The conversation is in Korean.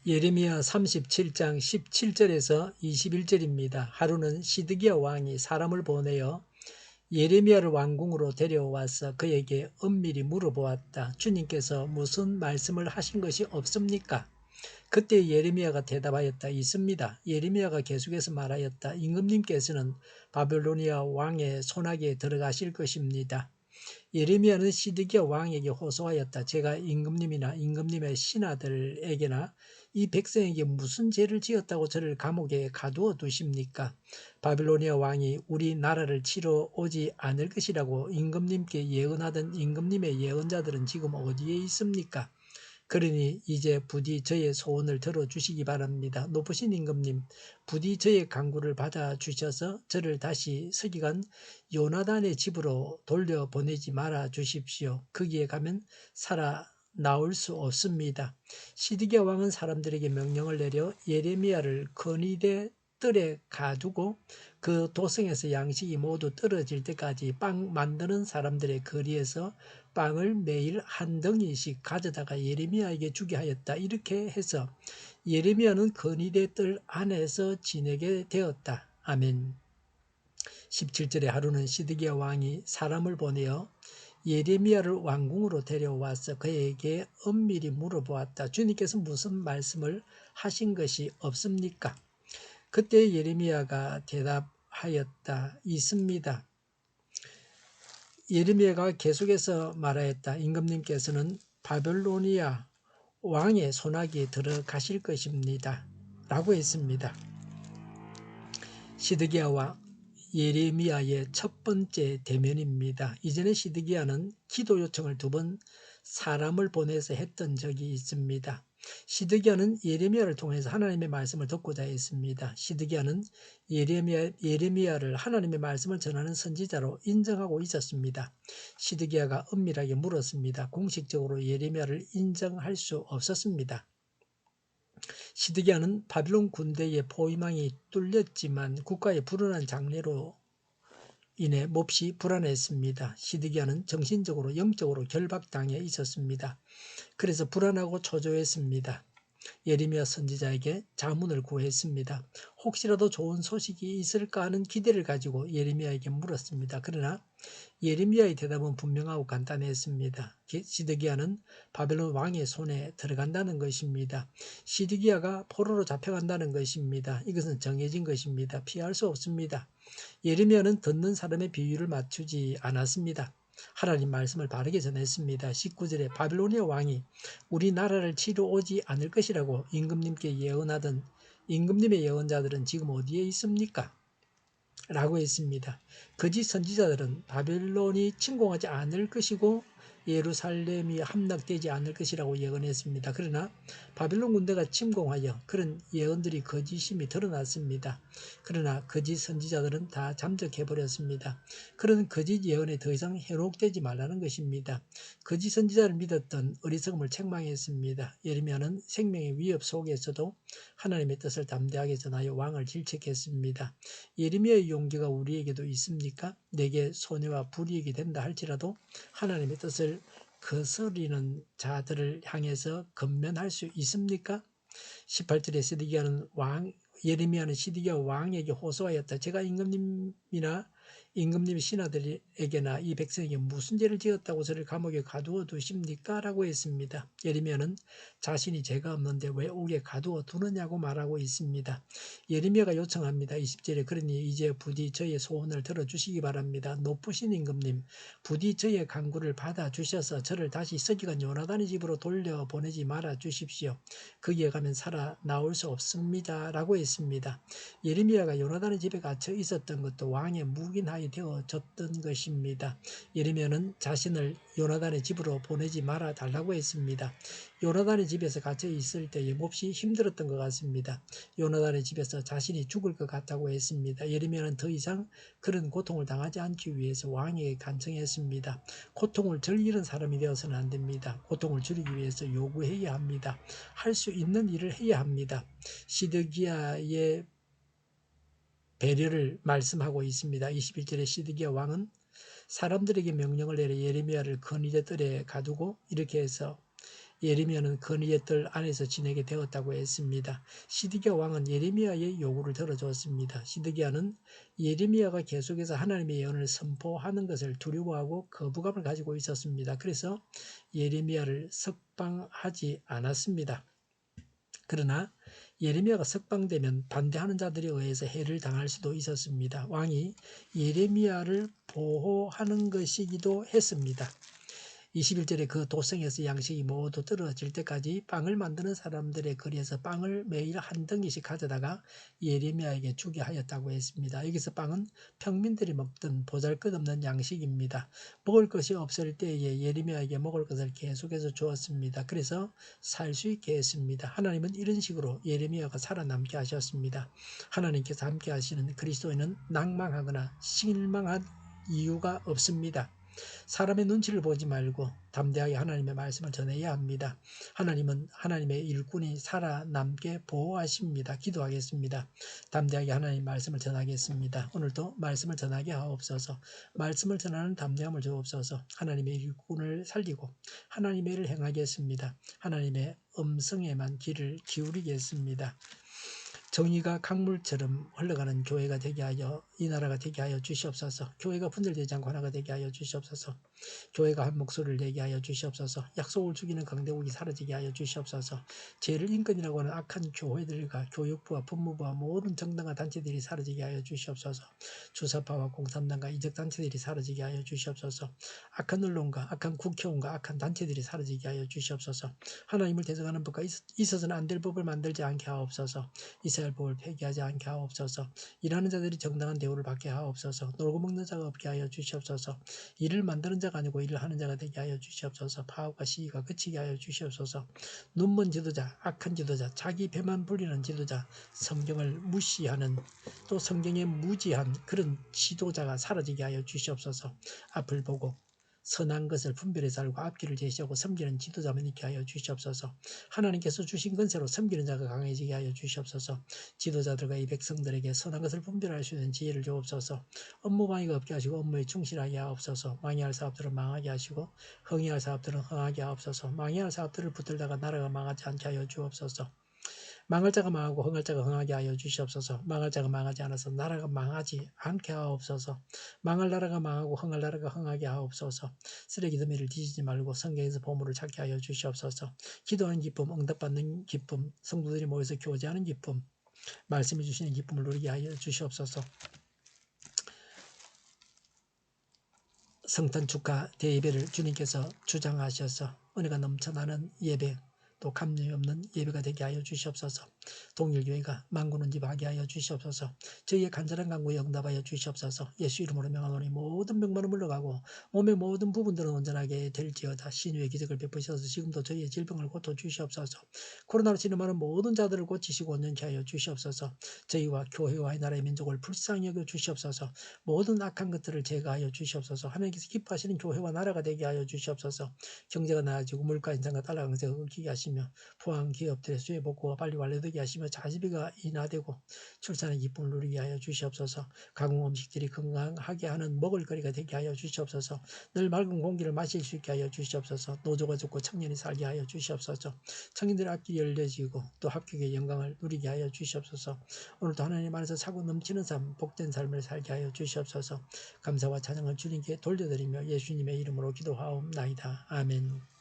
예레미야 37장 17절에서 21절입니다. 하루는 시드기야 왕이 사람을 보내어 예레미야를 왕궁으로 데려와서 그에게 은밀히 물어보았다. 주님께서 무슨 말씀을 하신 것이 없습니까? 그때 예레미야가 대답하였다. 있습니다. 예레미야가 계속해서 말하였다. 임금님께서는 바벨로니아 왕의 손아귀에 들어가실 것입니다. 예레미야는 시드기야 왕에게 호소하였다. 제가 임금님이나 임금님의 신하들에게나 이 백성에게 무슨 죄를 지었다고 저를 감옥에 가두어 두십니까? 바빌로니아 왕이 우리 나라를 치러 오지 않을 것이라고 임금님께 예언하던 임금님의 예언자들은 지금 어디에 있습니까? 그러니 이제 부디 저의 소원을 들어주시기 바랍니다. 높으신 임금님, 부디 저의 간구를 받아주셔서 저를 다시 서기관 요나단의 집으로 돌려보내지 말아 주십시오. 거기에 가면 살아나올 수 없습니다. 시드기야 왕은 사람들에게 명령을 내려 예레미야를 건의대 뜰에 가두고 그 도성에서 양식이 모두 떨어질 때까지 빵 만드는 사람들의 거리에서 빵을 매일 한 덩이씩 가져다가 예레미야에게 주게 하였다. 이렇게 해서 예레미야는 건의대 뜰 안에서 지내게 되었다. 아멘. 17절에 하루는 시드기야 왕이 사람을 보내어 예레미야를 왕궁으로 데려와서 그에게 은밀히 물어보았다. 주님께서 무슨 말씀을 하신 것이 없습니까? 그때 예레미야가 대답하였다. 있습니다. 예레미야가 계속해서 말하였다. 임금님께서는 바벨로니아 왕의 손아귀에 들어가실 것입니다. 라고 했습니다. 시드기야와 예레미야의 첫 번째 대면입니다. 이전에 시드기야는 기도 요청을 2번 사람을 보내서 했던 적이 있습니다. 시드기야는 예레미야를 통해서 하나님의 말씀을 듣고자 했습니다. 시드기야는 예레미야를 하나님의 말씀을 전하는 선지자로 인정하고 있었습니다. 시드기야가 은밀하게 물었습니다. 공식적으로 예레미야를 인정할 수 없었습니다. 시드기야는 바빌론 군대의 포위망이 뚫렸지만 국가의 불운한 장래로 인해 몹시 불안했습니다. 시드기야는 정신적으로 영적으로 결박당해 있었습니다. 그래서 불안하고 초조했습니다. 예레미야 선지자에게 자문을 구했습니다. 혹시라도 좋은 소식이 있을까 하는 기대를 가지고 예레미야에게 물었습니다. 그러나 예레미야의 대답은 분명하고 간단했습니다. 시드기야는 바벨론 왕의 손에 들어간다는 것입니다. 시드기야가 포로로 잡혀간다는 것입니다. 이것은 정해진 것입니다. 피할 수 없습니다. 예레미야는 듣는 사람의 비유를 맞추지 않았습니다. 하나님 말씀을 바르게 전했습니다. 19절에 바빌로니아 왕이 우리 나라를 치러 오지 않을 것이라고 임금님께 예언하던 임금님의 예언자들은 지금 어디에 있습니까? 라고 했습니다. 거짓 선지자들은 바벨론이 침공하지 않을 것이고 예루살렘이 함락되지 않을 것이라고 예언했습니다. 그러나 바벨론 군대가 침공하여 그런 예언들이 거짓임이 드러났습니다. 그러나 거짓 선지자들은 다 잠적해버렸습니다. 그런 거짓 예언에 더 이상 현혹되지 말라는 것입니다. 거짓 선지자를 믿었던 어리석음을 책망했습니다. 예레미야는 생명의 위협 속에서도 하나님의 뜻을 담대하게 전하여 왕을 질책했습니다. 예레미야의 용기가 우리에게도 있습니까? 내게 손해와 불이익이 된다 할지라도 하나님의 뜻을 거스리는 자들을 향해서 건면할 수 있습니까? 18절에 예레미야는 시드기야 왕에게 호소하였다. 제가 임금님이나 임금님의 신하들에게나 이 백성에게 무슨 죄를 지었다고 저를 감옥에 가두어 두십니까? 라고 했습니다. 예레미야는 자신이 죄가 없는데 왜 옥에 가두어 두느냐고 말하고 있습니다. 예레미야가 요청합니다. 20절에 그러니 이제 부디 저의 소원을 들어주시기 바랍니다. 높으신 임금님, 부디 저의 간구를 받아주셔서 저를 다시 서기관 요나단의 집으로 돌려보내지 말아 주십시오. 거기에 가면 살아나올 수 없습니다. 라고 했습니다. 예레미야가 요나단의 집에 갇혀 있었던 것도 왕의 묵인하에 되어졌던 것입니다. 예레미야는 자신을 요나단의 집으로 보내지 말아 달라고 했습니다. 요나단의 집에서 갇혀 있을 때에 몹시 힘들었던 것 같습니다. 요나단의 집에서 자신이 죽을 것 같다고 했습니다. 예레미야는 더 이상 그런 고통을 당하지 않기 위해서 왕에게 간청했습니다. 고통을 즐기는 사람이 되어서는 안 됩니다. 고통을 줄이기 위해서 요구해야 합니다. 할 수 있는 일을 해야 합니다. 시드기야의 배려를 말씀하고 있습니다. 21절에 시드기야 왕은 사람들에게 명령을 내려 예레미야를 건의대 뜰에 가두고 이렇게 해서 예레미야는 건의의 뜰 안에서 지내게 되었다고 했습니다. 시드기야 왕은 예레미야의 요구를 들어줬습니다. 시드기야는 예레미야가 계속해서 하나님의 예언을 선포하는 것을 두려워하고 거부감을 가지고 있었습니다. 그래서 예레미야를 석방하지 않았습니다. 그러나 예레미야가 석방되면 반대하는 자들에 의해서 해를 당할 수도 있었습니다. 왕이 예레미야를 보호하는 것이기도 했습니다. 21절에 그 도성에서 양식이 모두 떨어질 때까지 빵을 만드는 사람들의 거리에서 빵을 매일 한 덩이씩 가져다가 예레미야에게 주게 하였다고 했습니다. 여기서 빵은 평민들이 먹던 보잘것없는 양식입니다. 먹을 것이 없을 때에 예레미야에게 먹을 것을 계속해서 주었습니다. 그래서 살 수 있게 했습니다. 하나님은 이런 식으로 예레미야가 살아남게 하셨습니다. 하나님께서 함께 하시는 그리스도인은 낭망하거나 실망한 이유가 없습니다. 사람의 눈치를 보지 말고 담대하게 하나님의 말씀을 전해야 합니다. 하나님은 하나님의 일꾼이 살아남게 보호하십니다. 기도하겠습니다. 담대하게 하나님의 말씀을 전하겠습니다. 오늘도 말씀을 전하게 하옵소서. 말씀을 전하는 담대함을 주옵소서. 하나님의 일꾼을 살리고 하나님의 일을 행하겠습니다. 하나님의 음성에만 귀를 기울이겠습니다. 정의가 강물처럼 흘러가는 교회가 되게 하여 이 나라가 되게 하여 주시옵소서. 교회가 분열되지 않고 하나가 되게 하여 주시옵소서. 교회가 한 목소리를 내게 하여 주시옵소서. 약속을 죽이는 강대국이 사라지게 하여 주시옵소서. 죄를 인권이라고 하는 악한 교회들과 교육부와 법무부와 모든 정당과 단체들이 사라지게 하여 주시옵소서. 주사파와 공산당과 이적단체들이 사라지게 하여 주시옵소서. 악한 언론과 악한 국회의원과 악한 단체들이 사라지게 하여 주시옵소서. 하나님을 대적하는 법과 있어서는 안 될 법을 만들지 않게 하옵소서. 이스라엘 법을 폐기하지 않게 하옵소서. 일하는 자들이 정당한 대우를 받게 하옵소서. 놀고 먹는 자가 없게 하여 주시옵소서. 일을 만드는 자가 아니고 일을 하는 자가 되게 하여 주시옵소서. 파업과 시기가 그치게 하여 주시옵소서. 눈먼 지도자, 악한 지도자, 자기 배만 불리는 지도자, 성경을 무시하는 또 성경에 무지한 그런 지도자가 사라지게 하여 주시옵소서. 앞을 보고 선한 것을 분별해서 알고 앞길을 제시하고 섬기는 지도자만 있게 하여 주시옵소서. 하나님께서 주신 권세로 섬기는 자가 강해지게 하여 주시옵소서. 지도자들과 이 백성들에게 선한 것을 분별할 수 있는 지혜를 주옵소서. 업무 방해가 없게 하시고 업무에 충실하게 하옵소서. 망해할 사업들을 망하게 하시고 흥해할 사업들은 흥하게 하옵소서. 망해할 사업들을 붙들다가 나라가 망하지 않게 하여 주옵소서. 망할 자가 망하고 흥할 자가 흥하게 하여 주시옵소서. 망할 자가 망하지 않아서 나라가 망하지 않게 하옵소서. 망할 나라가 망하고 흥할 나라가 흥하게 하옵소서. 쓰레기 더미를 뒤지지 말고 성경에서 보물을 찾게 하여 주시옵소서. 기도하는 기쁨, 응답받는 기쁨, 성도들이 모여서 교제하는 기쁨, 말씀해 주시는 기쁨을 누리게 하여 주시옵소서. 성탄 축하 대예배를 주님께서 주장하셔서 은혜가 넘쳐나는 예배, 또 감염이 없는 예배가 되게 하여 주시옵소서. 동일교회가 만군은 집하게 하여 주시옵소서. 저희의 간절한 간구에 응답하여 주시옵소서. 예수 이름으로 명하노니 모든 병만은 물러가고 몸의 모든 부분들은 온전하게 될지어다. 신유의 기적을 베푸셔서 지금도 저희의 질병을 고쳐 주시옵소서. 코로나로 진음하는 모든 자들을 고치시고 온전케 하여 주시옵소서. 저희와 교회와 이 나라의 민족을 불쌍히 여겨 주시옵소서. 모든 악한 것들을 제거하여 주시옵소서. 하나님께서 기뻐하시는 교회와 나라가 되게 하여 주시옵소서. 경제가 나아지고 물가 인상과 달러 강세가 꺾이게 하시며 포항 기업들의 수해 복구가 빨리 완료되게 하시며 자지비가 인하되고 출산의 기쁨을 누리게 하여 주시옵소서. 가공 음식들이 건강하게 하는 먹을거리가 되게 하여 주시옵소서. 늘 맑은 공기를 마실 수 있게 하여 주시옵소서. 노조가 죽고 청년이 살게 하여 주시옵소서. 청년들의 앞길이 열려지고 또 합격의 영광을 누리게 하여 주시옵소서. 오늘도 하나님 안에서 차고 넘치는 삶, 복된 삶을 살게 하여 주시옵소서. 감사와 찬양을 주님께 돌려드리며 예수님의 이름으로 기도하옵나이다. 아멘.